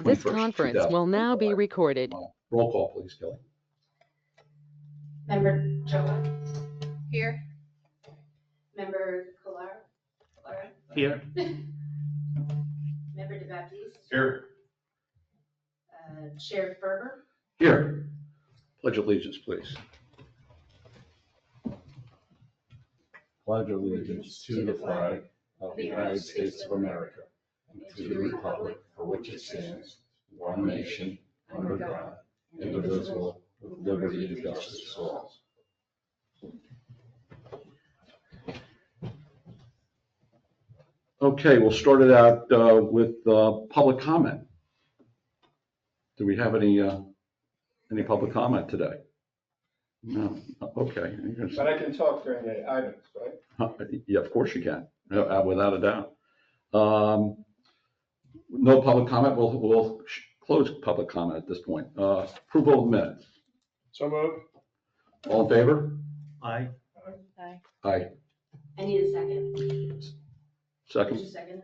This 21st, conference will now be 2025. recorded. Roll call, please, Kelly. Member Joa, Here. Member Kolar, Here. Member DeBaptiste, Here. Chair Ferber, Here. Pledge allegiance, please. Pledge allegiance to the flag of the United States of America and to the republic for which it stands, one nation, under God, indivisible, with liberty and justice for all. Okay, we'll start it out with public comment. Do we have any public comment today? No. Okay. But I can talk during the items, right? Yeah, of course you can, without a doubt. No public comment. We'll close public comment at this point. Approval of minutes. So moved. All in favor? Aye. Aye. I need a second. Did Second. you second?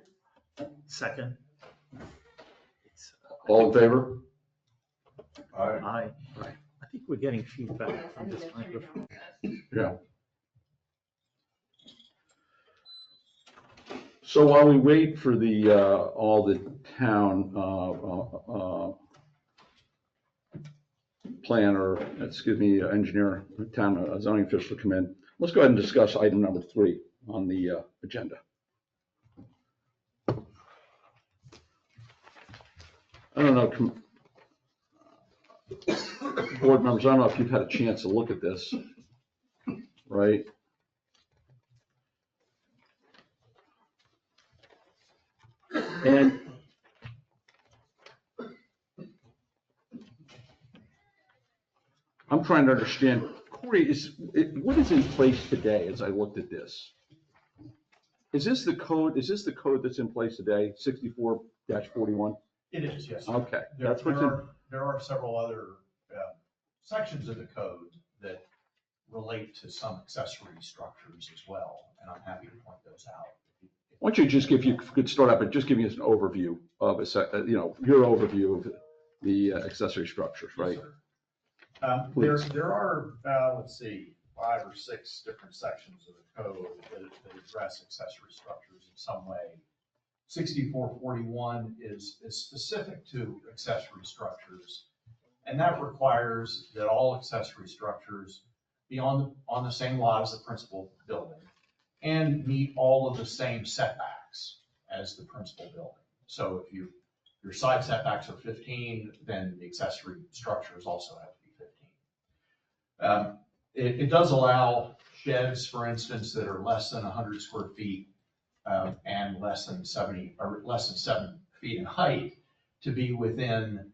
Second. All in favor? Aye. I think we're getting feedback from this microphone. Yeah. So while we wait for the all the town planner, engineer, town zoning official to come in, let's go ahead and discuss item number 3 on the agenda. I don't know, board members, I don't know if you've had a chance to look at this, right? And I'm trying to understand, Corey, what is in place today as I looked at this? Is this the code that's in place today, 64-41? It is, yes. Okay, There, that's what's there in. are, there are several other sections of the code that relate to some accessory structures as well, and I'm happy to point those out. Why don't you just if you could start up and just give me an overview of your overview of the accessory structures, right? Yes, sir. There are, let's see, 5 or 6 different sections of the code that address accessory structures in some way. 6441 is specific to accessory structures, and that requires that all accessory structures be on the same lot as the principal building and meet all of the same setbacks as the principal building. So if your side setbacks are 15, then the accessory structures also have to be 15. It does allow sheds, for instance, that are less than 100 square feet and less than 7 feet in height to be within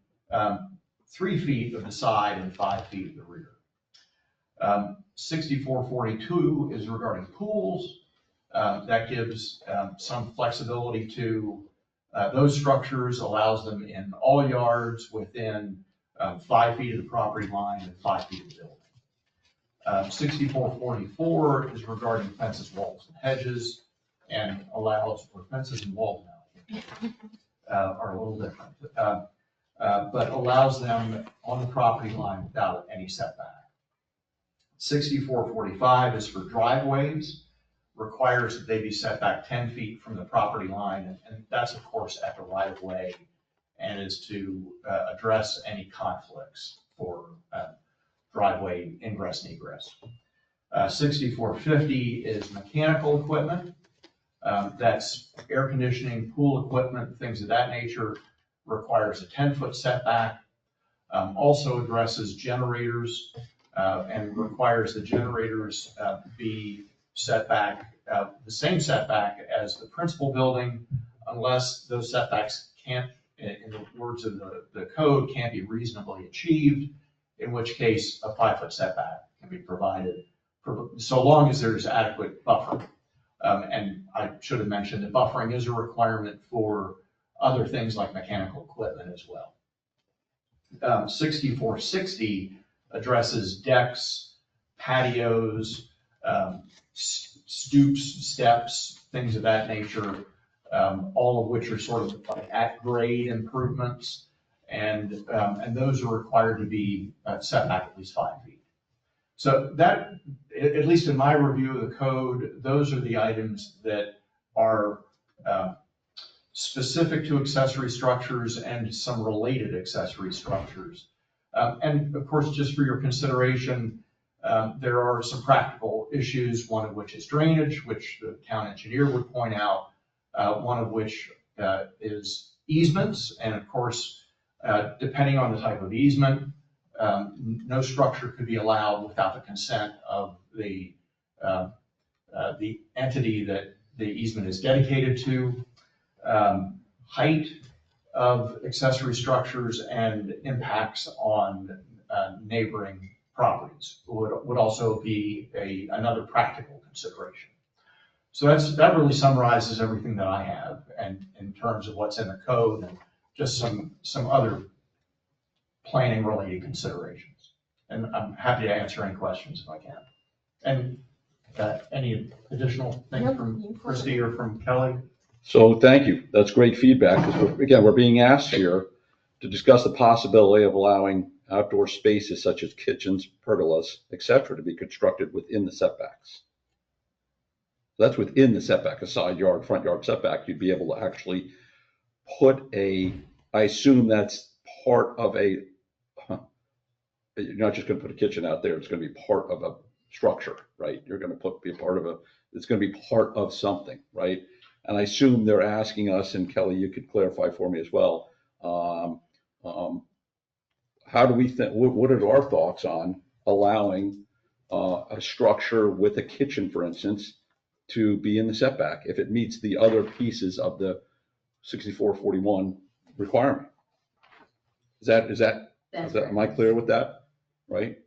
3 feet of the side and 5 feet of the rear. 6442 is regarding pools. That gives some flexibility to those structures, allows them in all yards within 5 feet of the property line and 5 feet of the building. 6444 is regarding fences, walls, and hedges, and allows for fences and walls now are a little different, but allows them on the property line without any setback. 6445 is for driveways, requires that they be set back 10 feet from the property line, and that's of course at the right of way, and is to address any conflicts for driveway ingress and egress. 6450 is mechanical equipment. That's air conditioning, pool equipment, things of that nature, requires a 10-foot setback. Also addresses generators and requires the generators be set back, the same setback as the principal building, unless those setbacks can't, in the words of the code, can't be reasonably achieved, in which case a 5-foot setback can be provided, so long as there's adequate buffering. And I should have mentioned that buffering is a requirement for other things like mechanical equipment as well. 6460 addresses decks, patios, stoops, steps, things of that nature, all of which are sort of like at-grade improvements and those are required to be set back at least 5 feet. So that, at least in my review of the code, those are the items that are specific to accessory structures and some related accessory structures. And of course, just for your consideration, there are some practical issues, one of which is drainage, which the town engineer would point out, one of which is easements. And of course, depending on the type of easement, no structure could be allowed without the consent of the entity that the easement is dedicated to. Height of accessory structures and impacts on neighboring properties would also be another practical consideration. So that really summarizes everything that I have, and in terms of what's in the code and just some other planning related considerations. And I'm happy to answer any questions if I can. And any additional things from Christie or from Kelly? So thank you. That's great feedback. Because again, we're being asked here to discuss the possibility of allowing outdoor spaces such as kitchens, pergolas, et cetera, to be constructed within the setbacks. That's within the setback, a side yard, front yard setback. You'd be able to actually put I assume that's part of you're not just going to put a kitchen out there. It's going to be part of a structure, right? You're going to it's going to be part of something, right? And I assume they're asking us, and Kelly, you could clarify for me as well. How do we think, what are our thoughts on allowing a structure with a kitchen, for instance, to be in the setback if it meets the other pieces of the 6441 requirement? Am I clear with that? Right?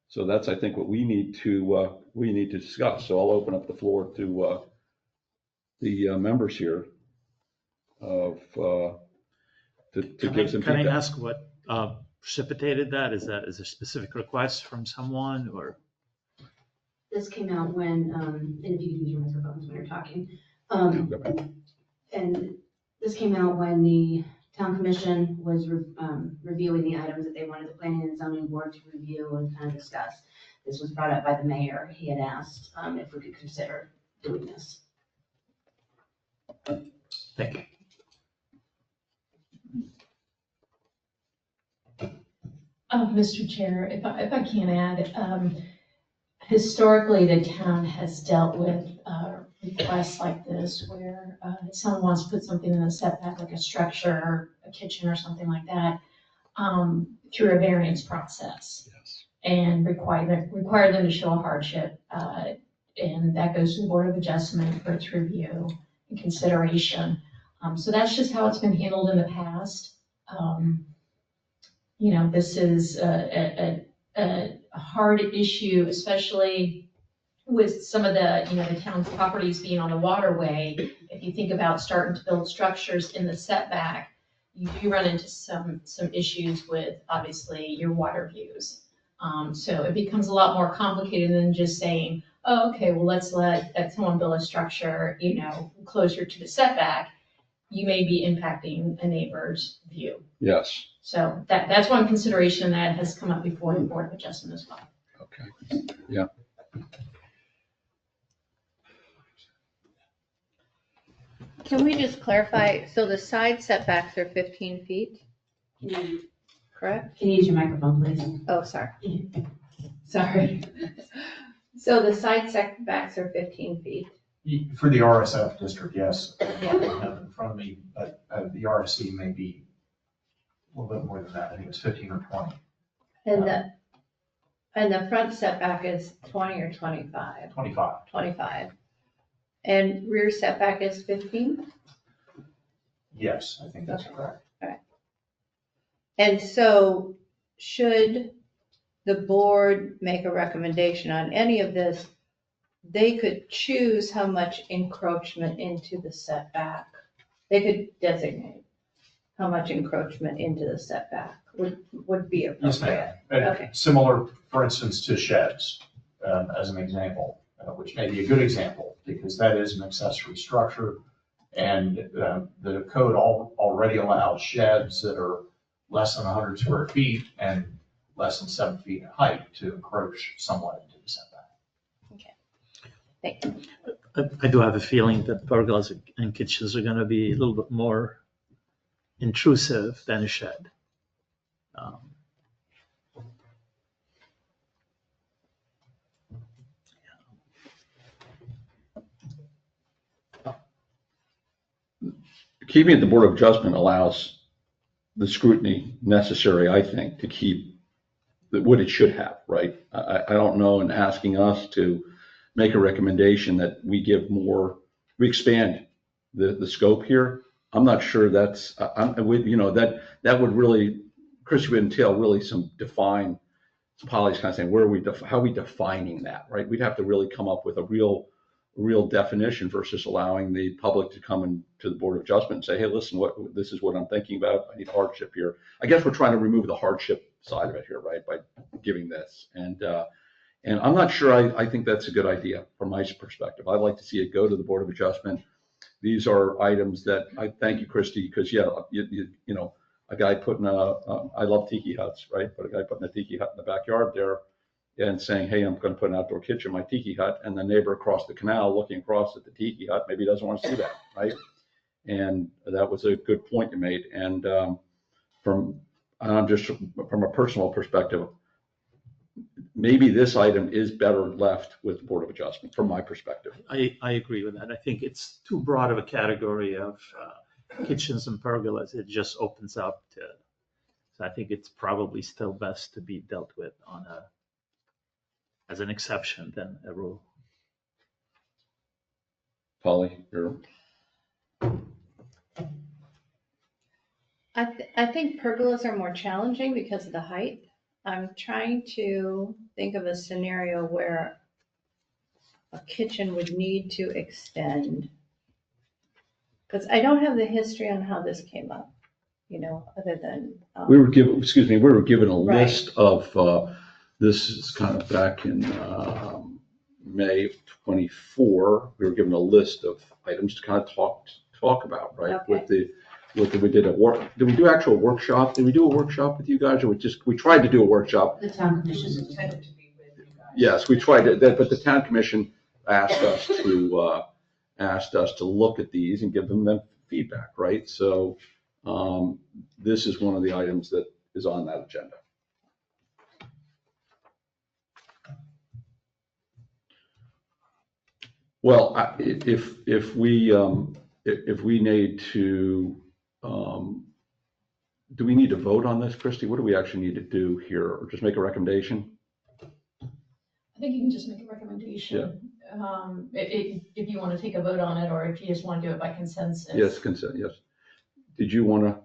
So that's, I think, what we need to discuss. So I'll open up the floor to the members here to give some Can I feedback. ask what precipitated that? Is there specific requests from someone, or? This came out when, and if you can use your microphones when you're talking. And this came out when the town commission was reviewing the items that they wanted the planning and zoning board to review and kind of discuss. This was brought up by the mayor. He had asked if we could consider doing this. Thank you. Mr. Chair, if I can add, historically, the town has dealt with requests like this where someone wants to put something in a setback, like a structure, a kitchen or something like that, through a variance process. Yes. And require them to show a hardship. And that goes to the Board of Adjustment for its review and consideration. So that's just how it's been handled in the past. This is a hard issue, especially with some of the town's properties being on the waterway. If you think about starting to build structures in the setback, you do run into some issues with, obviously, your water views. So it becomes a lot more complicated than just saying, oh, okay, well, let's let someone build a structure, closer to the setback. You may be impacting a neighbor's view. Yes. So that's one consideration that has come up before the Board of Adjustment as well. Okay. Yeah. Can we just clarify, so the side setbacks are 15 feet, correct? Can you use your microphone, please? Oh, sorry. Sorry. So the side setbacks are 15 feet. For the RSF district, yes. I Yeah. don't have it in front of me, but the RSC may be a little bit more than that. I think it's 15 or 20. And the front setback is 20 or 25? 25. 25. And rear setback is 15? Yes, I think that's Okay. correct. And so should the board make a recommendation on any of this, they could choose how much encroachment into the setback. They could designate how much encroachment into the setback would be Yes, appropriate. ma'am. Okay. Similar, for instance, to sheds, as an example, which may be a good example, because that is an accessory structure. And the code already allows sheds that are less than 100 square feet and less than 7 feet in height to encroach somewhat into the setback. Thank you. I do have a feeling that pergolas and kitchens are gonna be a little bit more intrusive than a shed. Keeping at the Board of Adjustment allows the scrutiny necessary, I think, to keep what it should have, right? I don't know, in asking us to make a recommendation that we give more, we expand the scope here. I'm not sure that's, that would really, Chris, would entail really some Polly's kind of saying, how are we defining that, right? We'd have to really come up with a real definition versus allowing the public to come into the Board of Adjustment and say, hey, listen, this is what I'm thinking about. I need hardship here. I guess we're trying to remove the hardship side of it here, right, by giving this. And I'm not sure I think that's a good idea from my perspective. I'd like to see it go to the Board of Adjustment. These are items that I thank you, Christie, because a guy putting I love tiki huts, right? But a guy putting a tiki hut in the backyard there and saying, hey, I'm going to put an outdoor kitchen in my tiki hut, and the neighbor across the canal looking across at the tiki hut maybe doesn't want to see that, right? And that was a good point you made. And from a personal perspective, maybe this item is better left with the Board of Adjustment, from my perspective. I agree with that. I think it's too broad of a category of kitchens and pergolas. It just opens up to, so I think it's probably still best to be dealt with as an exception than a rule. Polly, you're. I think pergolas are more challenging because of the height. I'm trying to think of a scenario where a kitchen would need to extend. Because I don't have the history on how this came up, other than. We were given a Right. list of, this is kind of back in May of 24. We were given a list of items to kind of talk about, right? Okay. Did we do actual workshop? Did we do a workshop with you guys, or we tried to do a workshop? The town commission. Yes, we tried to, but the town commission asked us to look at these and give them feedback, right? So this is one of the items that is on that agenda. Well, if we need to, do we need to vote on this, Christie? What do we actually need to do here, or just make a recommendation? I think you can just make a recommendation. If you want to take a vote on it, or if you just want to do it by consensus. Yes, consent, yes. Did you want to?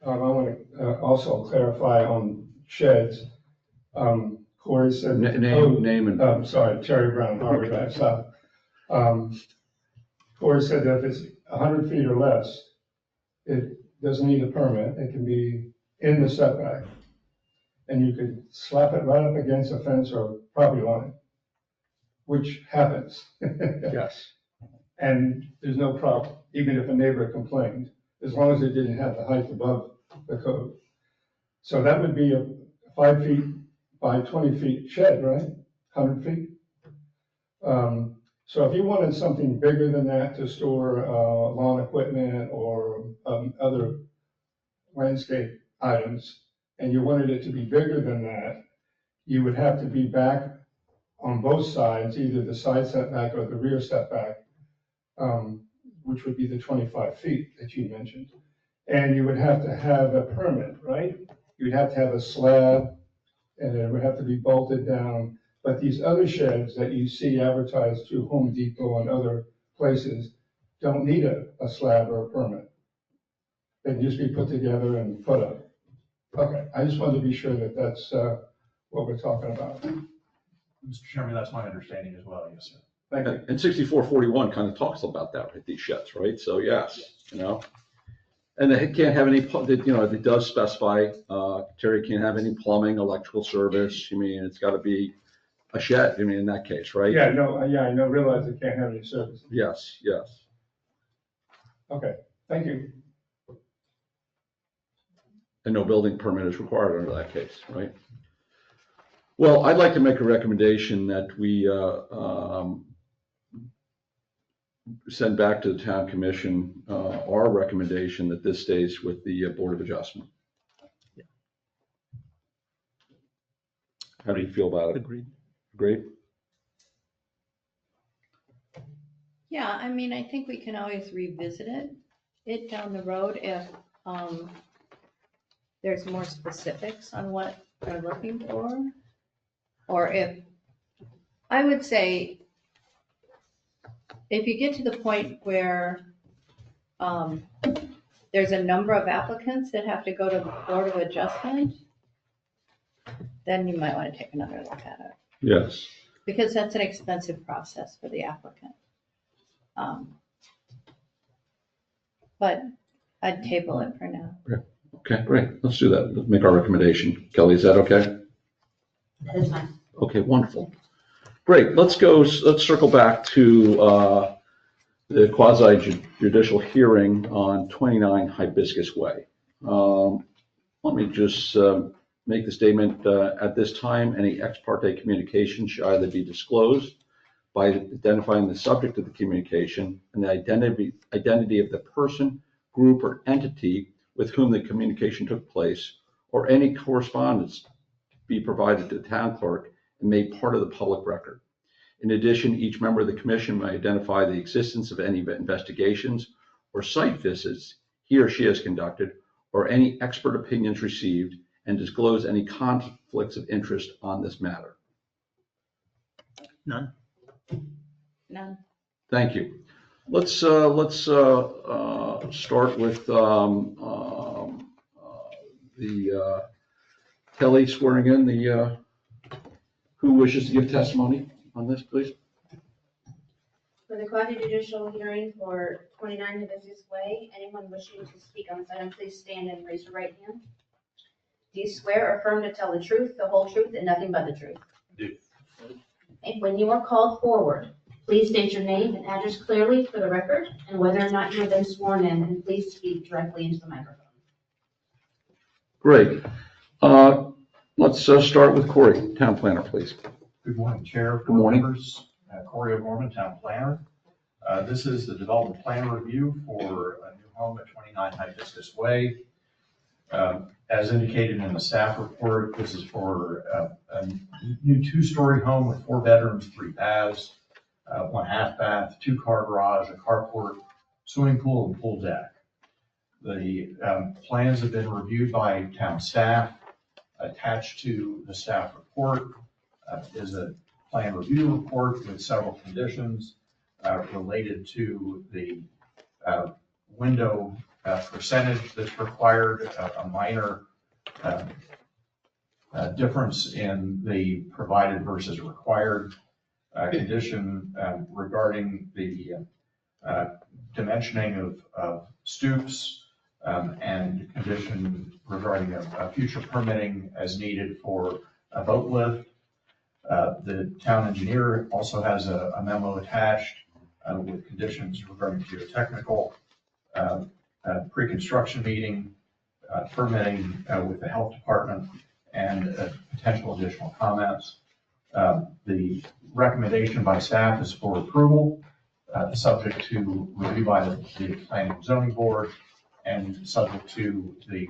I want to also clarify on sheds. Corey said. Name and. Sorry, Terry Brown, Harvard Ave South. Corey said that if it's 100 feet or less, it doesn't need a permit. It can be in the setback. And you could slap it right up against a fence or property line, which happens. Yes. And there's no problem, even if a neighbor complained, as long as it didn't have the height above the code. So that would be a 5 feet by 20 feet shed, right? 100 feet. So if you wanted something bigger than that to store lawn equipment or other landscape items, and you wanted it to be bigger than that, you would have to be back on both sides, either the side setback or the rear setback, which would be the 25 feet that you mentioned. And you would have to have a permit, right? You'd have to have a slab, and it would have to be bolted down. But these other sheds that you see advertised through Home Depot and other places don't need a slab or a permit. They can just be put together and put up. Okay, I just wanted to be sure that that's what we're talking about. Mr. Chairman, that's my understanding as well, yes, sir. Thank you. And 6441 kind of talks about that with these sheds, right? So yes, And they can't have any, it does specify, Terry can't have any plumbing, electrical service. It's got to be a shed, in that case, right? I know, realize it can't have any service. Yes. Okay, thank you. And no building permit is required under that case, right? Well, I'd like to make a recommendation that we send back to the town commission our recommendation that this stays with the Board of Adjustment. How do you feel about it? Agreed. Great? Yeah, I mean, I think we can always revisit it down the road if there's more specifics on what they're looking for. Or if, I would say, if you get to the point where there's a number of applicants that have to go to the Board of Adjustment, then you might want to take another look at it, Yes. because that's an expensive process for the applicant. But I'd table it for now. Okay, great. Let's do that. Let's make our recommendation. Kelly, is that okay? That is fine. Okay, wonderful. Great. Let's circle back to the quasi judicial hearing on 29 Hibiscus Way. Let me just make the statement, at this time, any ex parte communication should either be disclosed by identifying the subject of the communication and the identity of the person, group, or entity with whom the communication took place, or any correspondence be provided to the town clerk and made part of the public record. In addition, each member of the commission may identify the existence of any investigations or site visits he or she has conducted, or any expert opinions received, and disclose any conflicts of interest on this matter. None? None. Thank you. Let's start with the Kelly swearing in the who wishes to give testimony on this, please. For the quasi-judicial hearing for 29 Hibiscus Way, anyone wishing to speak on this item, please stand and raise your right hand. Do you swear or affirm to tell the truth, the whole truth, and nothing but the truth? Do. And when you are called forward, please state your name and address clearly for the record, and whether or not you have been sworn in, and please speak directly into the microphone. Great. Let's start with Corey, town planner, please. Good morning, Chair. Good morning. Members. Corey O'Gorman, Town Planner. This is the development plan review for a new home at 29 Hibiscus Way. As indicated in the staff report, this is for a new two-story home with 4 bedrooms, 3 baths, 1 half bath, 2-car garage, a carport, swimming pool, and pool deck. The plans have been reviewed by town staff. Attached to the staff report is a plan review report with several conditions related to the window percentage that's required, a minor difference in the provided versus required condition regarding the dimensioning of stoops, and condition regarding a future permitting as needed for a boat lift. The town engineer also has a memo attached with conditions regarding geotechnical, pre-construction meeting, permitting with the health department, and potential additional comments. The recommendation by staff is for approval, subject to review by the Planning and Zoning Board, and subject to the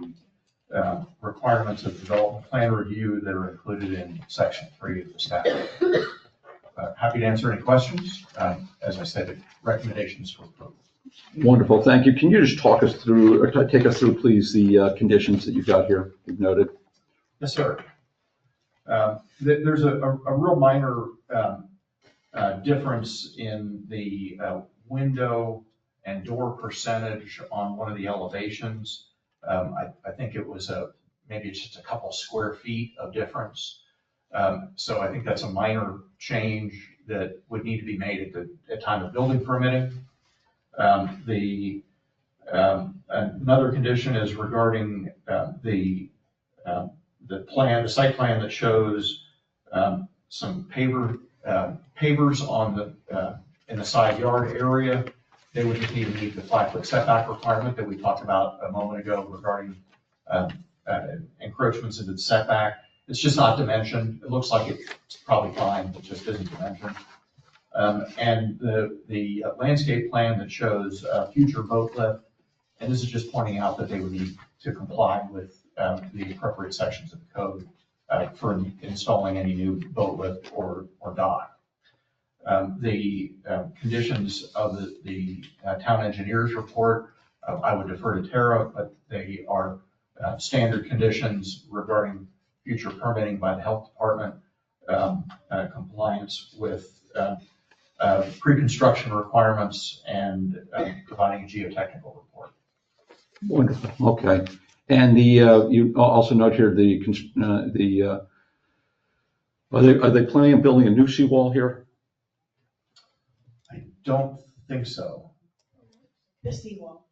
requirements of development plan review that are included in section 3 of the staff. Happy to answer any questions. As I said, the recommendations for approval. Wonderful, thank you. Can you just talk us through, or take us through, please, the conditions that you've got here, you've noted? Yes, sir. There's a real minor difference in the window and door percentage on one of the elevations. I think it was maybe it's just a couple square feet of difference. So I think that's a minor change that would need to be made at time of building permitting. Another condition is regarding the site plan that shows some pavers on in the side yard area. They would just need to meet the 5-foot setback requirement that we talked about a moment ago regarding encroachments into the setback. It's just not dimensioned. It looks like it's probably fine, it just isn't dimensioned. And the landscape plan that shows future boat lift, and this is just pointing out that they would need to comply with the appropriate sections of the code for installing any new boat lift or dock. The conditions of the town engineer's report, I would defer to Tara, but they are standard conditions regarding future permitting by the health department, compliance with pre-construction requirements, and providing a geotechnical report. Wonderful, okay. And you also note here are they planning on building a new seawall here? I don't think so. The seawall.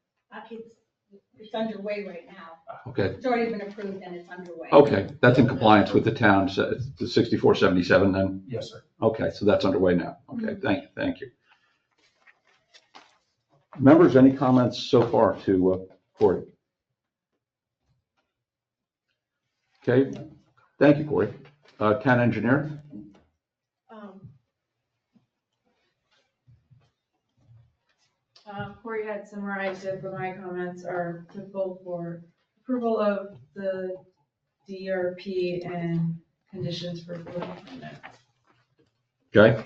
It's underway right now. Okay, It's already been approved and it's underway. okay, that's in compliance with the town's, the 6477 then? Yes, sir. Okay, so that's underway now. Okay, thank you. Members, any comments so far to Corey? Okay, thank you, Corey. Town engineer? Corey had summarized it, but my comments are typical for approval of the DRP and conditions for building permit. Okay.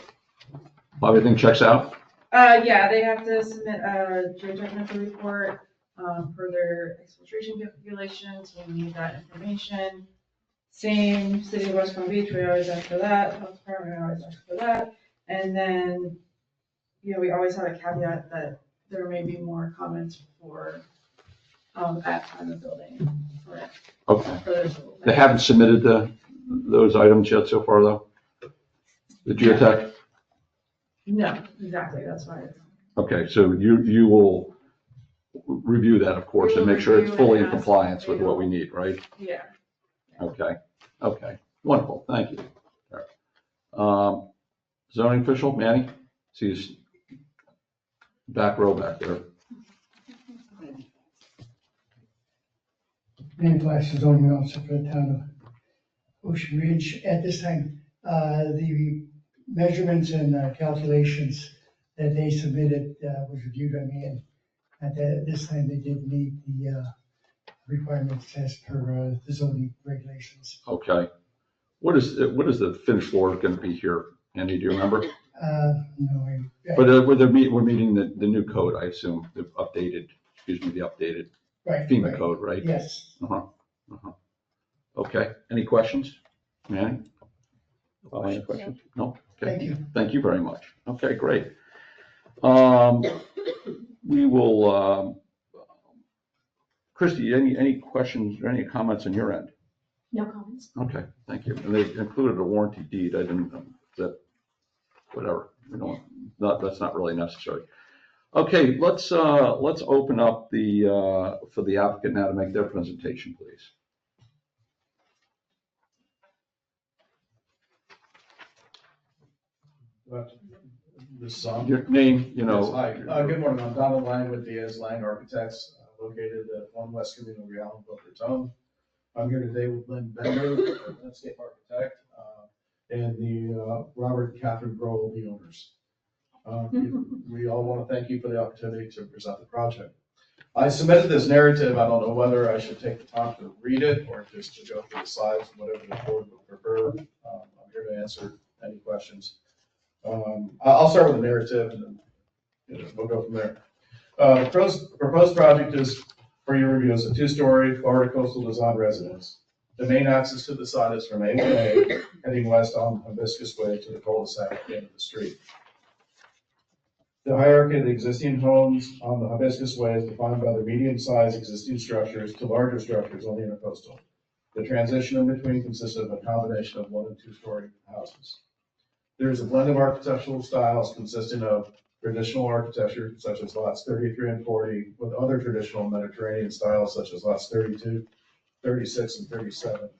Everything checks out? Yeah, they have to submit a geotechnical report for their exfiltration calculations. We need that information. Same, City of West Palm Beach, we always ask for that. Health Department, we always ask for that. And then, we always have a caveat that there may be more comments for at time of building for it. Okay. For those little They things. haven't submitted those items yet so far, though? The geotech? No, exactly, that's why. Okay, so you will review that, of course, and make sure it's fully in compliance with what we need, right? Yeah. Okay, wonderful, thank you. Zoning official, Manny, see his back row back there. Manny Flash, zoning officer for the town of Ocean Ridge. At this time, the measurements and calculations that they submitted was reviewed by me, and at this time, they did meet the requirements as per the zoning regulations. Okay. What is the finished floor going to be here? Andy, do you remember? No, But we're meeting the new code, I assume, the updated right, FEMA right. code, right? Yes. Okay, any questions? Manny? Any questions? No? Okay. Thank you. Thank you very much. Okay, great. We will, Christie, any questions or any comments on your end? No comments. Okay, thank you. And they included a warranty deed. I didn't, whatever, that's not really necessary. Okay, let's open up for the applicant now to make their presentation, please. This is on. Your name, Yes, hi. Good morning. I'm Donald Lang with Diaz Lang Architects, located at 1 West Communal Realm, Boca Raton. I'm here today with Lynn Bender, a landscape architect, and the Robert and Catherine Grohl, the owners. We all want to thank you for the opportunity to present the project. I submitted this narrative. I don't know whether I should take the time to read it or just to go through the slides, whatever the board would prefer. I'm here to answer any questions. I'll start with the narrative and then we'll go from there. The proposed project is, for your review, is a 2-story Florida coastal design residence. The main access to the site is from A1A, heading west on Hibiscus Way to the cul-de-sac at the end of the street. The hierarchy of the existing homes on the Hibiscus Way is defined by the medium-sized existing structures to larger structures on the intercoastal. The transition in between consists of a combination of 1- and 2-story houses. There is a blend of architectural styles consisting of traditional architecture, such as lots 33 and 40, with other traditional Mediterranean styles, such as lots 32, 36, and 37.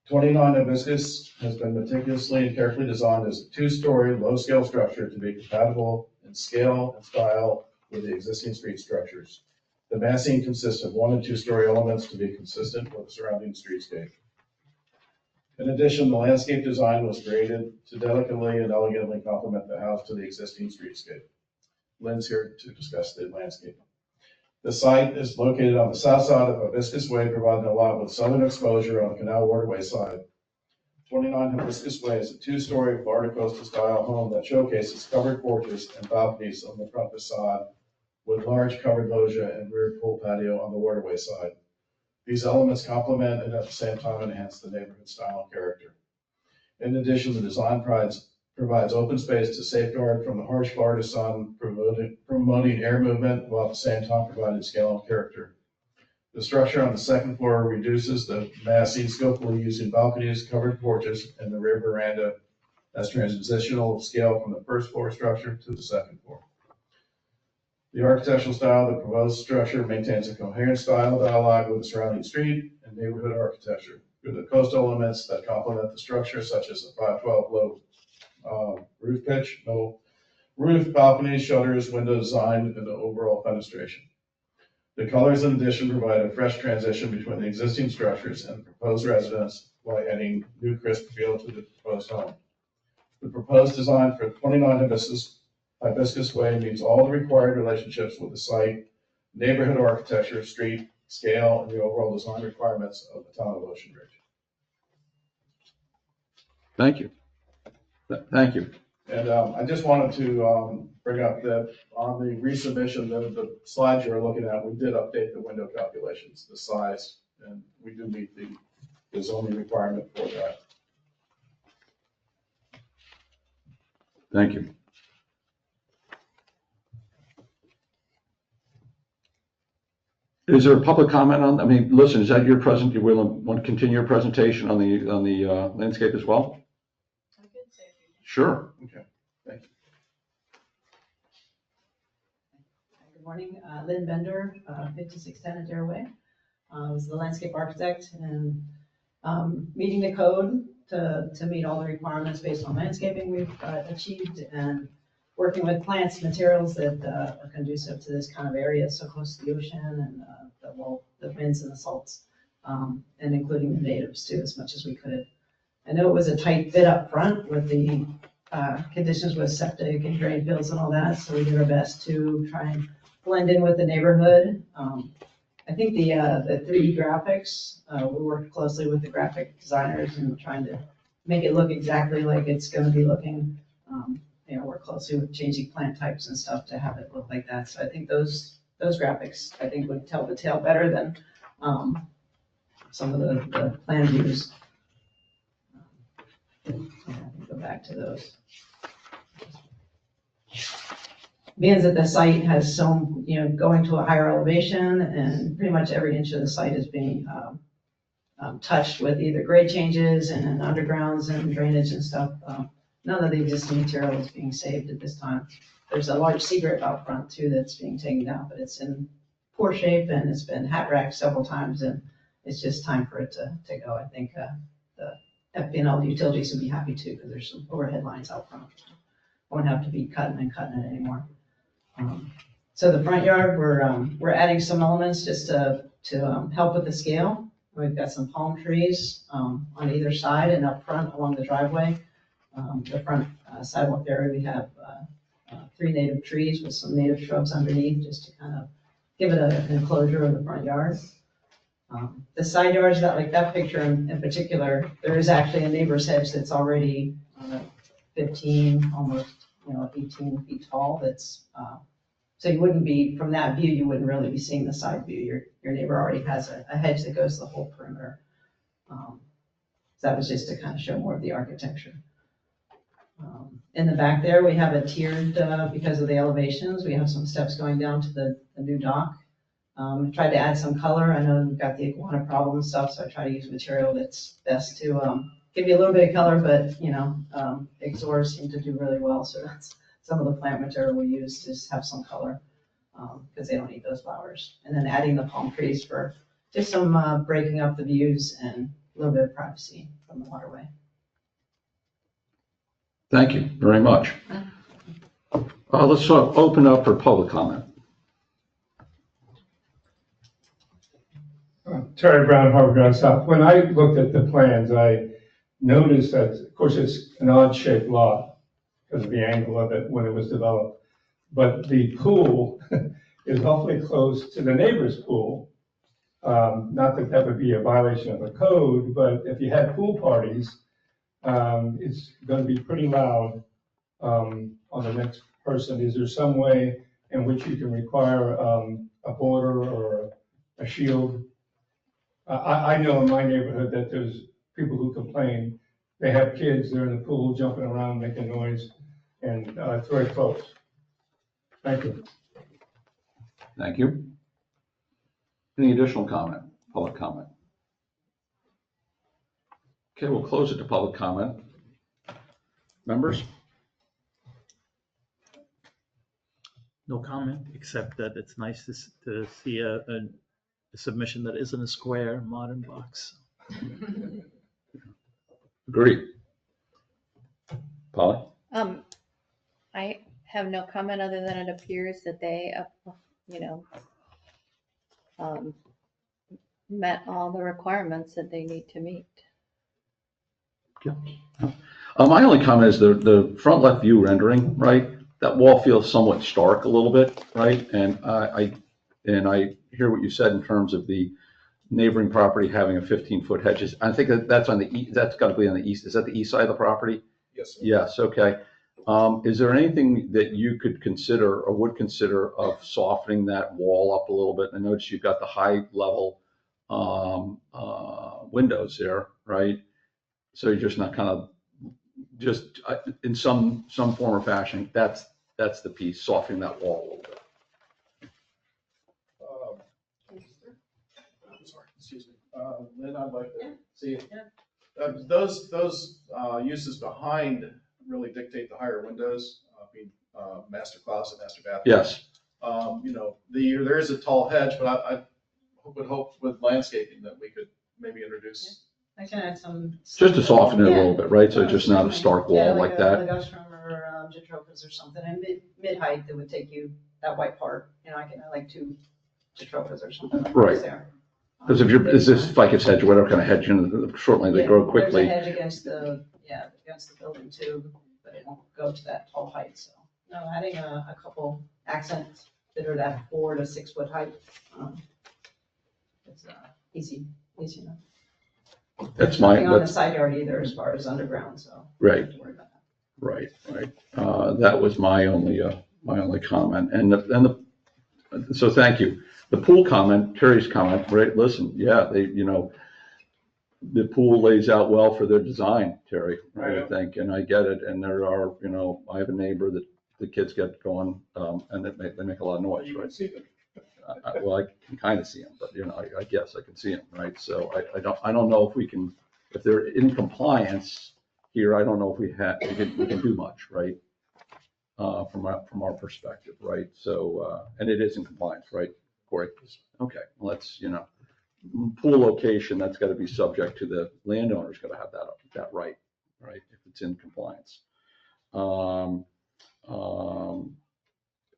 29 Hibiscus has been meticulously and carefully designed as a 2-story, low-scale structure to be compatible in scale and style with the existing street structures. The massing consists of 1 and 2-story elements to be consistent with the surrounding streetscape. In addition, the landscape design was created to delicately and elegantly complement the house to the existing streetscape. Lynn's here to discuss the landscape. The site is located on the south side of Hibiscus Way, providing a lot with southern exposure on the Canal Waterway side. 29 Hibiscus Way is a 2-story Florida coastal style home that showcases covered porches and balconies on the front facade with large covered loggia and rear pool patio on the waterway side. These elements complement and at the same time enhance the neighborhood style and character. In addition, the design provides open space to safeguard from the harsh Florida sun, promoting air movement while at the same time providing scale and character. The structure on the second floor reduces the massing skillfully using balconies, covered porches, and the rear veranda as transitional scale from the first floor structure to the second floor. The architectural style of the proposed structure maintains a coherent style dialogue with the surrounding street and neighborhood architecture, with the coastal elements that complement the structure, such as the 512 low roof pitch, no roof, balconies, shutters, window design, and the overall fenestration. The colors in addition provide a fresh transition between the existing structures and the proposed residence while adding new crisp feel to the proposed home. The proposed design for 29 Hibiscus Way meets all the required relationships with the site, neighborhood architecture, street, scale, and the overall design requirements of the town of Ocean Ridge. Thank you. Thank you. And I just wanted to bring up that on the resubmission, the slides you're looking at, we did update the window calculations, the size, and we do meet the zoning requirement for that. Thank you. Is there a public comment on, I mean, listen, is that your present, you want to continue your presentation on the landscape as well? Sure. Okay, thank you. Good morning, Lynn Bender, 5610 Adair Way. I was the landscape architect and meeting the code to meet all the requirements based on landscaping we've achieved and working with plants, materials that are conducive to this kind of area, so close to the ocean and the winds and the salts, and including the natives too, as much as we could. I know it was a tight fit up front with the conditions with septic and drain fields and all that, so we did our best to try and blend in with the neighborhood. I think the 3D graphics, we worked closely with the graphic designers and trying to make it look exactly like it's going to be looking. Work closely with changing plant types and stuff to have it look like that. So I think those graphics, I think, would tell the tale better than some of the plan views. Go back to those. Being that the site has some, going to a higher elevation and pretty much every inch of the site is being touched with either grade changes and undergrounds and drainage and stuff. None of the existing material is being saved at this time. There's a large secret out front too that's being taken down, but it's in poor shape and it's been hat racked several times and it's just time for it to go. I think the FP&L utilities would be happy too because there's some overhead lines out front. Won't have to be cutting it anymore. So the front yard, we're adding some elements just to help with the scale. We've got some palm trees on either side and up front along the driveway. The front sidewalk area, we have 3 native trees with some native shrubs underneath just to kind of give it an enclosure of the front yard. The side yards, like that picture in particular, there is actually a neighbor's hedge that's already 15, almost 18 feet tall. That's so you wouldn't be, from that view, you wouldn't really be seeing the side view. Your neighbor already has a hedge that goes the whole perimeter. So that was just to kind of show more of the architecture. In the back there, we have a tiered, because of the elevations, we have some steps going down to the new dock. Tried to add some color. I know we've got the iguana problem and stuff, so I try to use material that's best to give you a little bit of color, but Exors seem to do really well, so that's some of the plant material we use to just have some color because they don't need those flowers. And then adding the palm trees for just some breaking up the views and a little bit of privacy from the waterway. Thank you very much. Let's open up for public comment. Terry Brown, Harbor Ground South. When I looked at the plans, I noticed that, of course, it's an odd-shaped lot because of the angle of it when it was developed. But the pool is awfully close to the neighbor's pool. Not that that would be a violation of the code, but if you had pool parties, it's going to be pretty loud on the next person. Is there some way in which you can require a border or a shield? I know in my neighborhood that there's people who complain. They have kids, they're in the pool jumping around, making noise, and it's very close. Thank you. Thank you. Any additional comment, public comment? Okay, we'll close it to public comment. Members? No comment, except that it's nice to see a submission that isn't a square modern box. Agreed. Polly? I have no comment other than it appears that they, met all the requirements that they need to meet. My only comment is the front left view rendering, right? That wall feels somewhat stark a little bit, right? And I hear what you said in terms of the neighboring property having a 15-foot hedges. I think that's on the that's got to be on the east. Is that the east side of the property? Yes, sir. Yes. Okay. Is there anything that you could consider or would consider of softening that wall up a little bit? I noticed you've got the high level windows there, right? So you're just not kind of just in some form or fashion. That's the piece, softening that wall a little bit. Sorry, excuse me. Then I'd like to see it. Those uses behind really dictate the higher windows, being master closet, master bathroom. Yes. There is a tall hedge, but I would hope with landscaping that we could maybe introduce. I can add some. Just to soften it a little bit, right? So it's just not a stark wall like that. Like Legostrum or Jatropha's or something, and mid-height that would take you that white part, I can add like 2 Jatropha's or something like Right. this there. Because if is this ficus hedge, whatever kind of hedge, shortly they grow quickly. There's a hedge against the building too, but it won't go to that tall height, so. No, adding a couple accents that are that 4 to 6 foot height, it's easy enough. That's Nothing on the side yard either as far as underground, so. Right. Don't worry about that. Right. That was my only comment. So thank you. The pool comment, Terry's comment, right? Listen, yeah, the pool lays out well for their design, Terry, right? I think, and I get it. And there are, I have a neighbor that the kids get going, and they make a lot of noise, You right? can see them. Well, I can kind of see them, but I guess I can see them, right? So I don't know if they're in compliance here. I don't know if we can do much, right? From our perspective, right? So and it is in compliance, right, Corey? Okay, well, that's pool location, that's got to be subject to the landowner's got to have that right, if it's in compliance.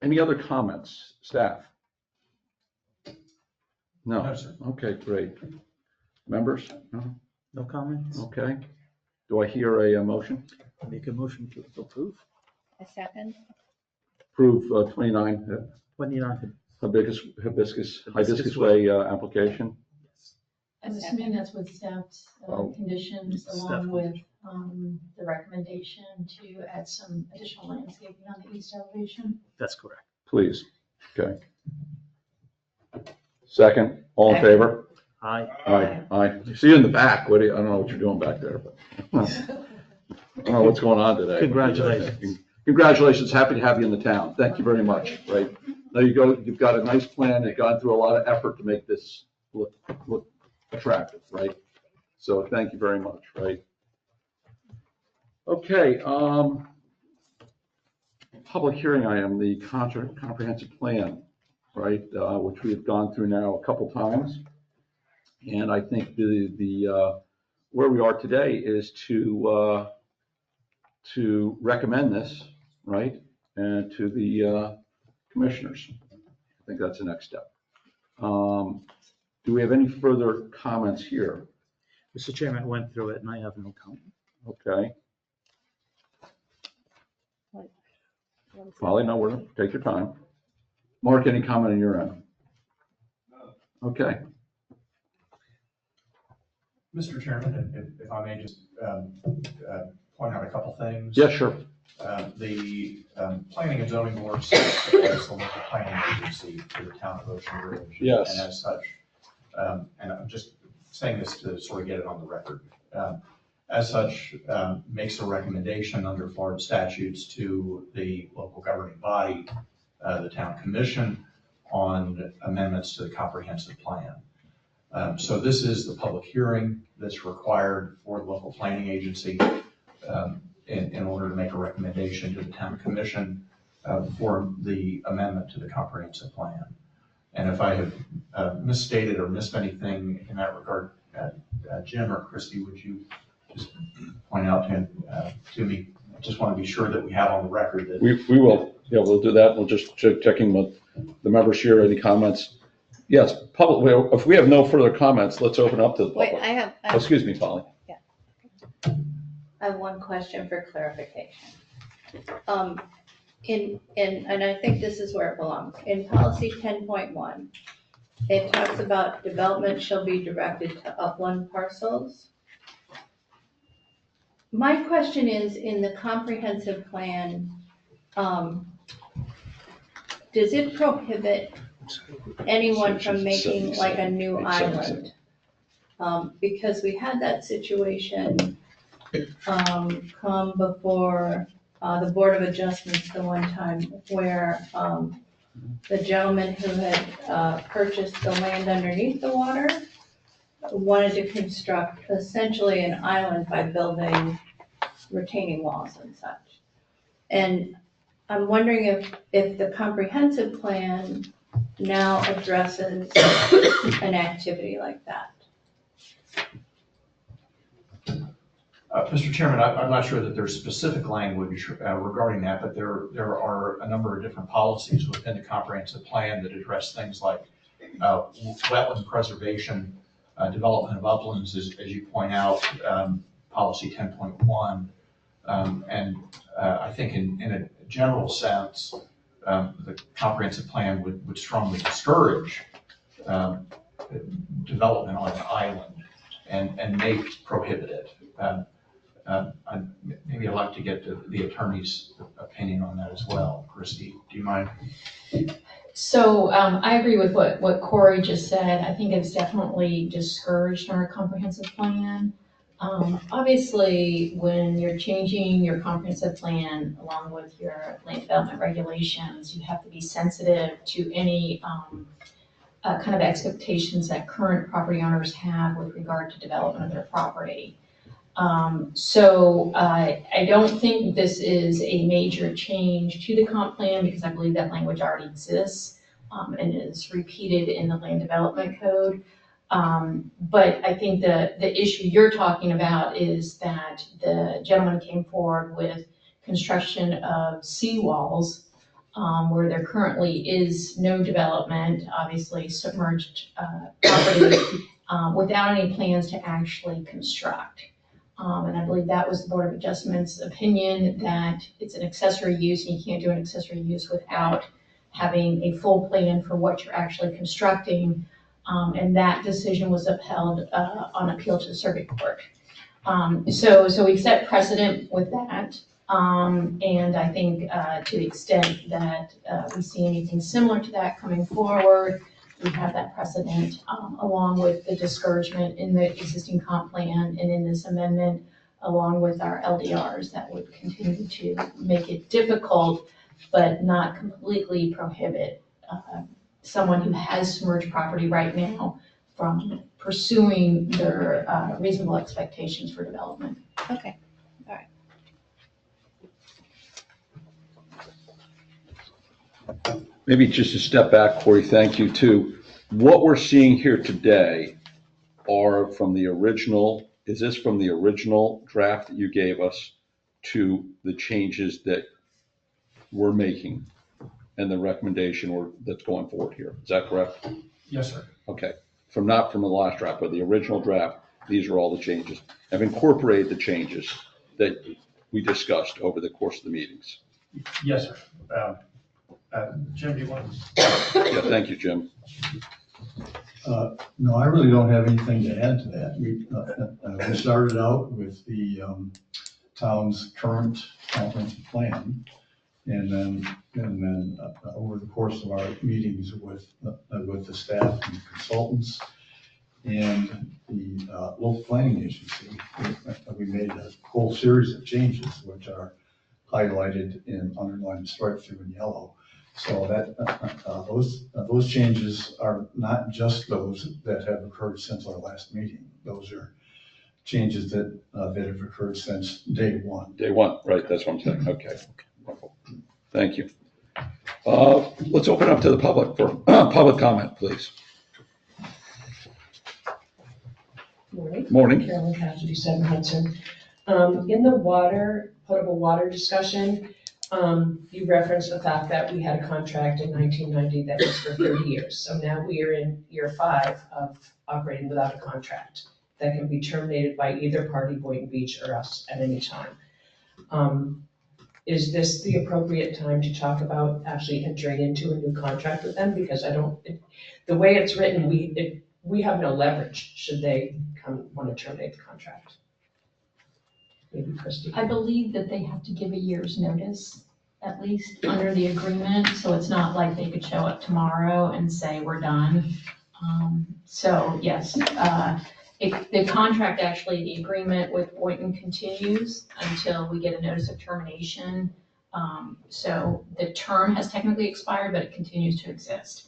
Any other comments, staff? No. No, sir. Okay, great. Members? No? No comments? Okay. Do I hear a motion? Make a motion to approve. A second? Approve 29 29. Hibiscus Way application? I'm assuming that's with staff's Oh. conditions Staff along with the recommendation to add some additional landscaping on the east elevation. That's correct. Please. Okay. Second, all in favor? Aye. Aye. See you in the back. I don't know what you're doing back there, but I don't know what's going on today. Congratulations. Congratulations. Happy to have you in the town. Thank you very much, right? There you go. You've got a nice plan. You've gone through a lot of effort to make this look attractive, right? So thank you very much, right? Okay, public hearing item, the comprehensive plan, right, which we've gone through now a couple times. And I think the where we are today is to recommend this, right? and to the commissioners. I think that's the next step. Do we have any further comments here? Mr. Chairman, I went through it and I have no comment. Okay. Polly, no, take your time. Mark, any comment on your end? Okay. Mr. Chairman, if I may just point out a couple things. Yeah, sure. The Planning and Zoning Board serves as the local planning agency for the town of Ocean Ridge. Yes. And as such, and I'm just saying this to sort of get it on the record, as such, makes a recommendation under Florida statutes to the local governing body, the town commission, on amendments to the comprehensive plan. So this is the public hearing that's required for the local planning agency in order to make a recommendation to the town commission for the amendment to the comprehensive plan. And if I have misstated or missed anything in that regard, Jim or Christie, would you just point out to me? I just want to be sure that we have on the record that. We will, yeah, we'll do that. We'll just checking with the members here. Any comments? Yes, public, if we have no further comments, let's open up to the public. Wait, I have. Oh, excuse me, Polly. I have one question for clarification. And I think this is where it belongs. In policy 10.1, it talks about development shall be directed to upland parcels. My question is, in the comprehensive plan, does it prohibit anyone from making like a new island? Because we had that situation come before the Board of Adjustments the one time where the gentleman who had purchased the land underneath the water wanted to construct essentially an island by building retaining walls and such. And I'm wondering if the comprehensive plan now addresses an activity like that. Mr. Chairman, I'm not sure that there's specific language regarding that, but there are a number of different policies within the comprehensive plan that address things like wetland preservation, development of uplands, as you point out, policy 10.1. And I think in a general sense, the comprehensive plan would strongly discourage development on an island and may prohibit it. Maybe I'd like to get the attorney's opinion on that as well. Christie, do you mind? So I agree with what Corey just said. I think it's definitely discouraged in our comprehensive plan. Obviously, when you're changing your comprehensive plan along with your land development regulations, you have to be sensitive to any kind of expectations that current property owners have with regard to development of their property. So I don't think this is a major change to the comp plan because I believe that language already exists and is repeated in the land development code. But I think the issue you're talking about is that the gentleman came forward with construction of seawalls where there currently is no development, obviously submerged property without any plans to actually construct. And I believe that was the Board of Adjustment's opinion that it's an accessory use and you can't do an accessory use without having a full plan for what you're actually constructing. And that decision was upheld on appeal to the circuit court. So we've set precedent with that. And I think to the extent that we see anything similar to that coming forward, we have that precedent along with the discouragement in the existing comp plan and in this amendment, along with our LDRs that would continue to make it difficult, but not completely prohibit someone who has submerged property right now from pursuing their reasonable expectations for development. Okay, all right. Maybe just a step back, Corey, thank you too. What we're seeing here today are from the original, is this from the original draft that you gave us to the changes that we're making and the recommendation that's going forward here. Is that correct? Yes, sir. Okay. Not from the last draft, but the original draft, these are all the changes. I've incorporated the changes that we discussed over the course of the meetings. Yes, sir. Jim, do you want to? Yeah, thank you, Jim. No, I really don't have anything to add to that. We started out with the town's current comprehensive plan. And then over the course of our meetings with the staff and consultants and the local planning agency, we made a whole series of changes, which are highlighted in underlined, striped through in yellow. So that those changes are not just those that have occurred since our last meeting. Those are changes that have occurred since day one. Day one, right, that's what I'm saying, okay. Wonderful. Thank you. Let's open up to the public for public comment, please. Morning. Carolyn Cassidy, 7 Hudson. In the potable water discussion, you referenced the fact that we had a contract in 1990 that was for 30 years. So now we are in year 5 of operating without a contract that can be terminated by either party, Boynton Beach or us, at any time. Is this the appropriate time to talk about actually entering into a new contract with them? Because the way it's written, we have no leverage should they want to terminate the contract. Maybe Christie. I believe that they have to give a year's notice, at least under the agreement, so it's not like they could show up tomorrow and say, we're done. So yes, the contract, actually, the agreement with Boynton continues until we get a notice of termination. So the term has technically expired, but it continues to exist.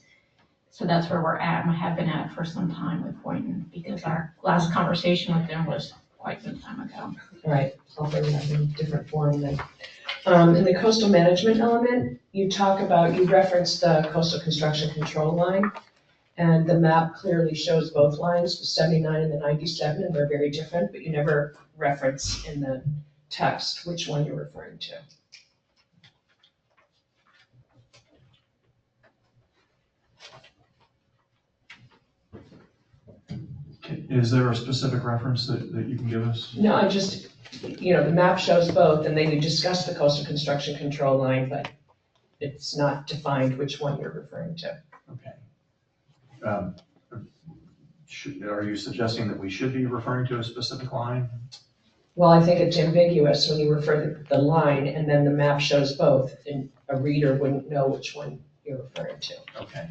So that's where we're at, and I have been at for some time with Boynton, because our last conversation with them was quite some time ago. All right, I'll bring that in a different form then. In the coastal management element, you referenced the coastal construction control line, and the map clearly shows both lines, the 79 and the 97, and they're very different, but you never reference in the text which one you're referring to. Is there a specific reference that you can give us? No, I just, the map shows both, and then you discuss the coastal construction control line, but it's not defined which one you're referring to. Okay. Are you suggesting that we should be referring to a specific line? Well, I think it's ambiguous when you refer to the line, and then the map shows both, and a reader wouldn't know which one you're referring to. Okay.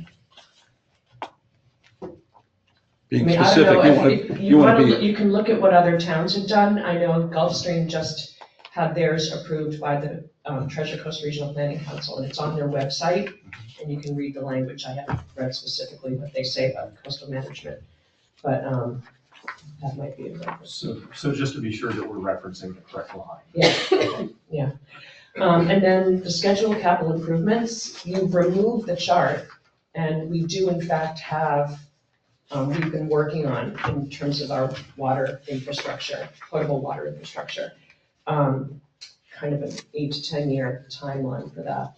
Being I mean, specific, I don't know, you can look at what other towns have done. I know Gulfstream just had theirs approved by the Treasure Coast Regional Planning Council, and it's on their website, and you can read the language. I haven't read specifically what they say about coastal management, but that might be a reference. So just to be sure that we're referencing the correct line. Yeah, yeah. And then the schedule of capital improvements, you've removed the chart, and we do in fact have we've been working on in terms of our water infrastructure, potable water infrastructure, kind of an 8 to 10 year timeline for that.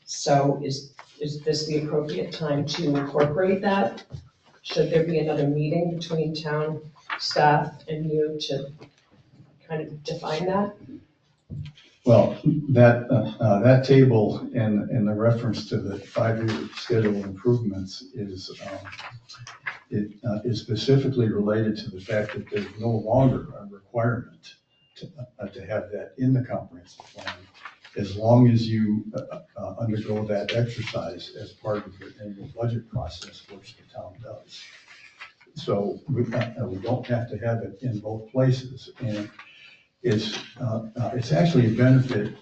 So is this the appropriate time to incorporate that? Should there be another meeting between town staff and you to kind of define that? Well, that table and the reference to the 5-year schedule of improvements is specifically related to the fact that there's no longer a requirement to have that in the comprehensive plan, as long as you undergo that exercise as part of the annual budget process, which the town does. So we don't have to have it in both places, and it's actually a benefit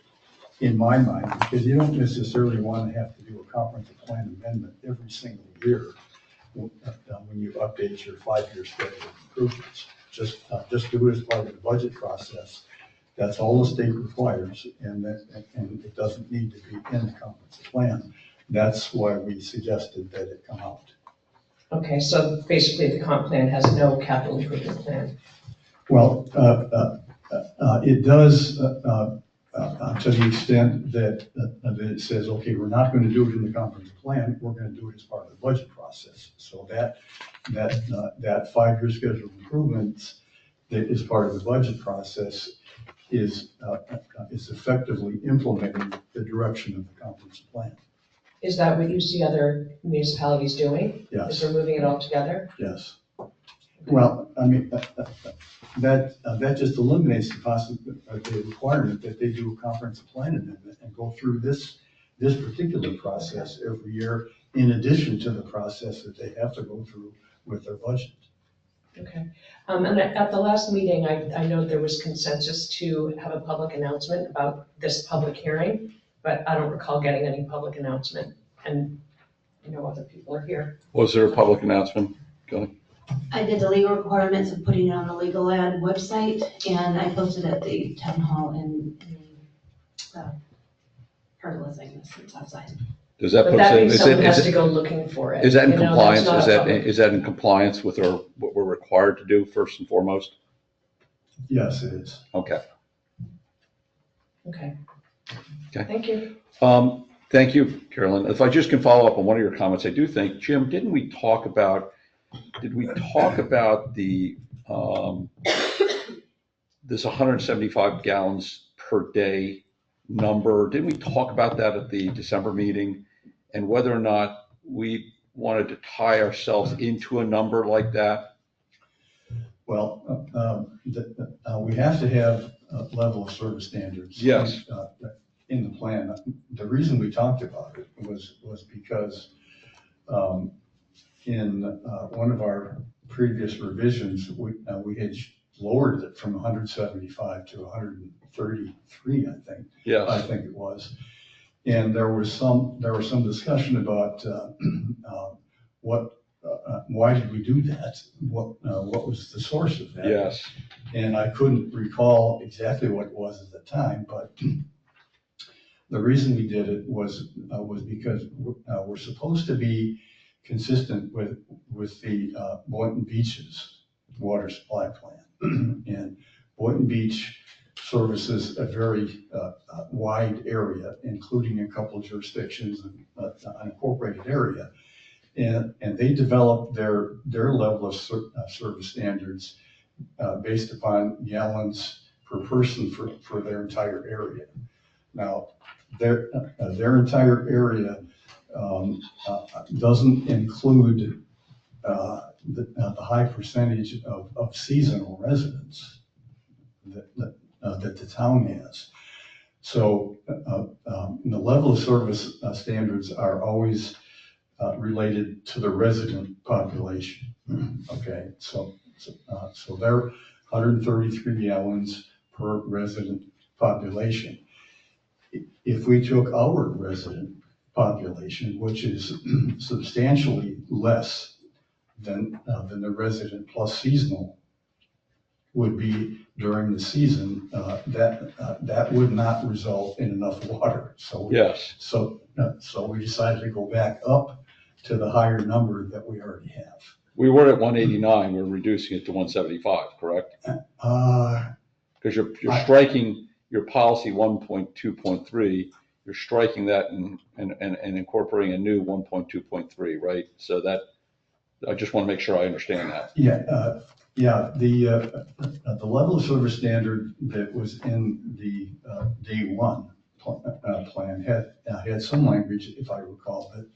in my mind, because you don't necessarily want to have to do a comprehensive plan amendment every single year when you update your 5-year schedule of improvements. Just do it as part of the budget process. That's all the state requires, and it doesn't need to be in the comprehensive plan. That's why we suggested that it come out. Okay, so basically the comp plan has no capital improvement plan. Well, it does to the extent that it says, okay, we're not going to do it in the comprehensive plan, we're going to do it as part of the budget process. So that 5-year schedule of improvements that is part of the budget process is effectively implementing the direction of the comprehensive plan. Is that what you see other municipalities doing? Yes. Is they're moving it all together? Yes. Well, I mean, that just eliminates the requirement that they do a comprehensive plan amendment and go through this particular process every year, in addition to the process that they have to go through with their budget. Okay. And at the last meeting, I know there was consensus to have a public announcement about this public hearing, but I don't recall getting any public announcement, and I know other people are here. Was there a public announcement? Go ahead. I did the legal requirements of putting it on the legal ad website, and I posted at the town hall in pergolas, I guess, it's outside. Does that But put that us, means someone has to go looking for it. is that in You know, compliance, that's not a public- is that in compliance with what we're required to do first and foremost? Yes, it is. Okay. Okay. Okay. Thank you. Thank you, Carolyn. If I just can follow up on one of your comments, I do think, Jim, did we talk about the, this 175 gallons per day number? Didn't we talk about that at the December meeting? And whether or not we wanted to tie ourselves into a number like that? Well, we have to have a level of service standards. Yes. In the plan. The reason we talked about it was because in one of our previous revisions, we had lowered it from 175 to 133, I think. Yes. I think it was. And there was some discussion about why did we do that? What was the source of that? Yes. And I couldn't recall exactly what it was at the time, but the reason we did it was because we're supposed to be consistent with the Boynton Beach's water supply plan. And Boynton Beach services a very wide area, including a couple of jurisdictions and an incorporated area. And they developed their level of service standards based upon gallons per person for their entire area. Now, their entire area doesn't include the high percentage of seasonal residents that the town has. So the level of service standards are always related to the resident population. Okay, so they're 133 gallons per resident population. If we took our resident population, which is substantially less than the resident plus seasonal would be during the season, that would not result in enough water. So Yes. So we decided to go back up to the higher number that we already have. We were at 189, we're reducing it to 175, correct? Because you're striking your policy 1.2.3, you're striking that and incorporating a new 1.2.3, right? So that, I just want to make sure I understand that. Yeah, the level of service standard that was in the day one plan had some language, if I recall, that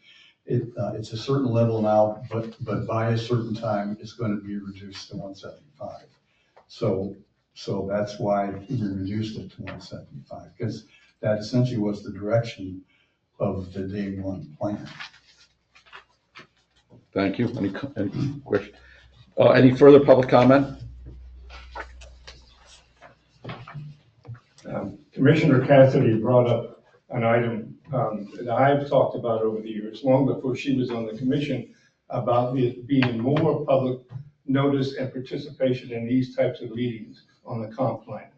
it's a certain level now, but by a certain time, it's going to be reduced to 175. So that's why we reduced it to 175, because that essentially was the direction of the day one plan. Thank you. Any question? Any further public comment? Commissioner Cassidy brought up an item that I've talked about over the years, long before she was on the commission, about it being more public notice and participation in these types of meetings on the comp plan.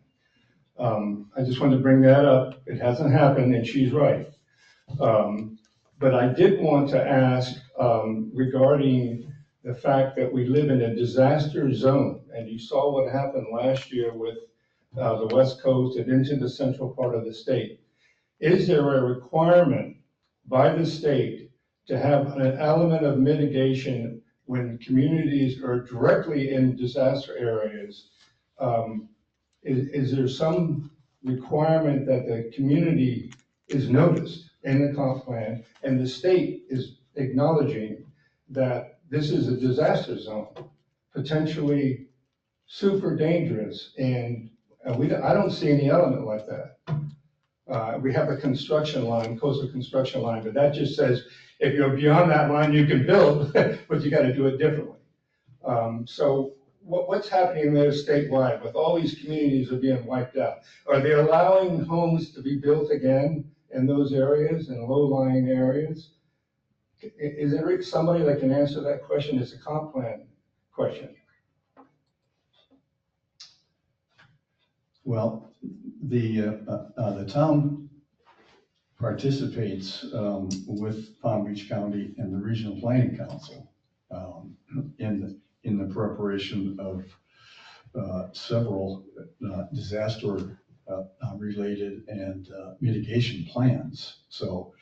I just wanted to bring that up. It hasn't happened, and she's right. But I did want to ask regarding the fact that we live in a disaster zone, and you saw what happened last year with the west coast and into the central part of the state. Is there a requirement by the state to have an element of mitigation when communities are directly in disaster areas? Is there some requirement that the community is noticed in the comp plan and the state is acknowledging that this is a disaster zone, potentially super dangerous? And I don't see any element like that. We have a construction line, coastal construction line, but that just says, if you're beyond that line, you can build, but you gotta do it differently. So what's happening there statewide with all these communities that are being wiped out? Are they allowing homes to be built again in those areas, in low-lying areas? Is there somebody that can answer that question? It's a comp plan question. Well, the town participates with Palm Beach County and the Regional Planning Council in the preparation of several disaster related and mitigation plans. So,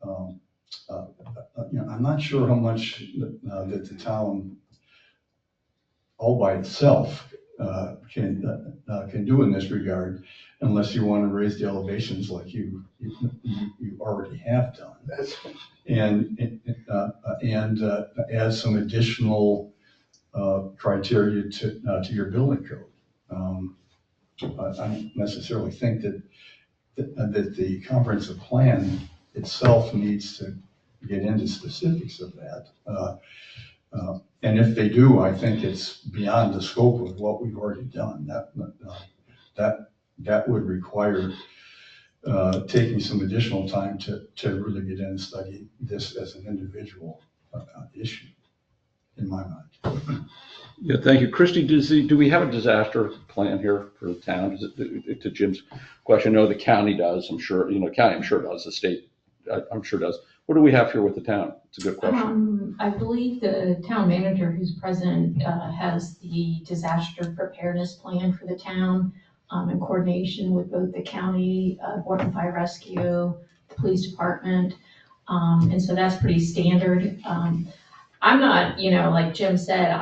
I'm not sure how much that the town all by itself can do in this regard, unless you want to raise the elevations like you already have done, and add some additional criteria to your building code. I don't necessarily think that the comprehensive plan itself needs to get into specifics of that. And if they do, I think it's beyond the scope of what we've already done. That would require taking some additional time to really get in and study this as an individual issue, in my mind. Yeah, thank you. Christy, do we have a disaster plan here for the town? To Jim's question, no, the county does. I'm sure, the county I'm sure does. The state, I'm sure does. What do we have here with the town? It's a good question. I believe the town manager who's present has the disaster preparedness plan for the town in coordination with both the county, Board of Fire Rescue, the police department. And so that's pretty standard. I'm not, like Jim said,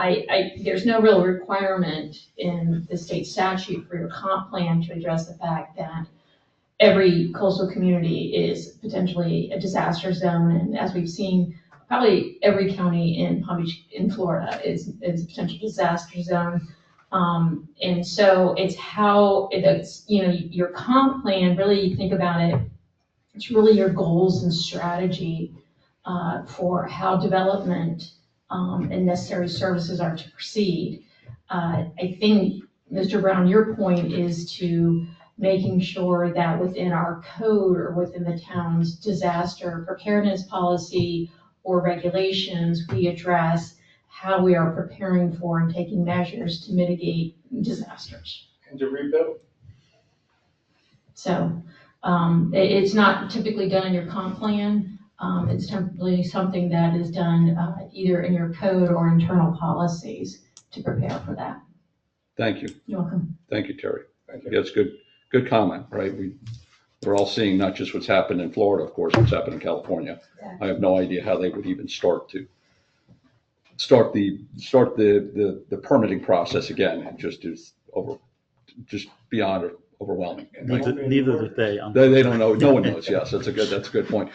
there's no real requirement in the state statute for your comp plan to address the fact that every coastal community is potentially a disaster zone. And as we've seen, probably every county in Palm Beach, in Florida is a potential disaster zone. And so it's how your comp plan, really you think about it, it's really your goals and strategy for how development and necessary services are to proceed. I think, Mr. Brown, your point is to making sure that within our code or within the town's disaster preparedness policy or regulations, we address how we are preparing for and taking measures to mitigate disasters. And to rebuild. So it's not typically done in your comp plan. It's typically something that is done either in your code or internal policies to prepare for that. Thank you. You're welcome. Thank you, Terry. That's good comment, right? We're all seeing not just what's happened in Florida, of course, what's happened in California. I have no idea how they would even start the permitting process again. It just is just beyond overwhelming. Neither did they. They don't know. No one knows. Yes, that's a good point.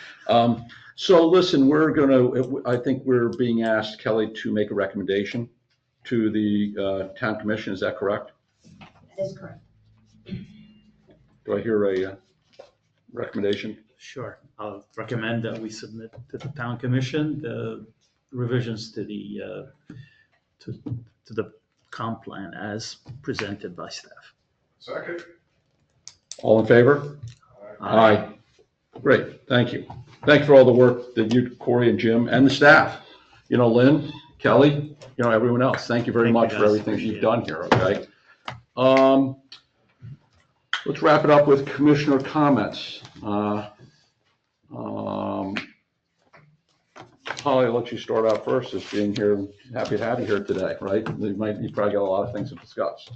So listen, I think we're being asked, Kelly, to make a recommendation to the town commission. Is that correct? That is correct. Do I hear a recommendation? Sure. I'll recommend that we submit to the town commission the revisions to the comp plan as presented by staff. Second. All in favor? Aye. Great, thank you. Thank you for all the work that you, Corey and Jim, and the staff. Lynn, Kelly, everyone else. Thank you very much for everything you've done here, okay? Let's wrap it up with commissioner comments. Holly, I'll let you start out first, as being here. Happy to have you here today, right? You probably got a lot of things to discuss.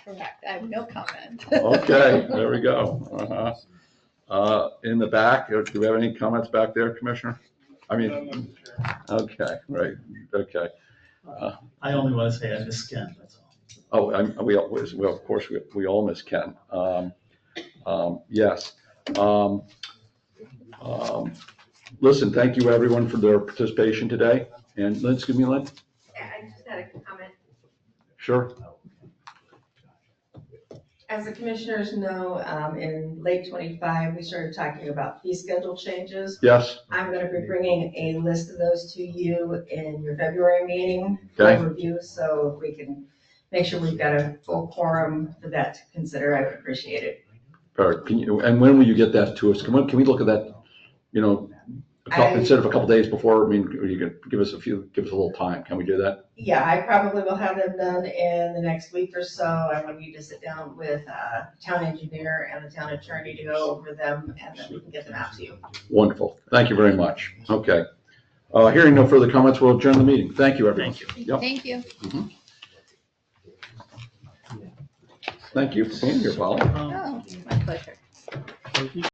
correct. I have no comment. Okay, there we go. In the back, do we have any comments back there, Commissioner? I mean, okay, right, okay. I only want to say I miss Ken, that's all. We of course, we all miss Ken. Yes. Listen, thank you everyone for their participation today. And Lynn, excuse me, Lynn? I just had a comment. Sure. As the commissioners know, in late '25, we started talking about fee schedule changes. Yes. I'm going to be bringing a list of those to you in your February meeting Okay. for review. So if we can make sure we've got a full quorum for that to consider, I would appreciate it. All right, and when will you get that to us? Can we look at that, instead of a couple days before? I mean, you can give us a little time. Can we do that? Yeah, I probably will have them done in the next week or so. I want you to sit down with town engineer and the town attorney to go over them, and then we can get them out to you. Wonderful. Thank you very much. Okay. Hearing no further comments, we'll adjourn the meeting. Thank you, everyone. Thank you. Yep. Thank you. Mhm. Thank you for being here, Paul. Oh, my pleasure.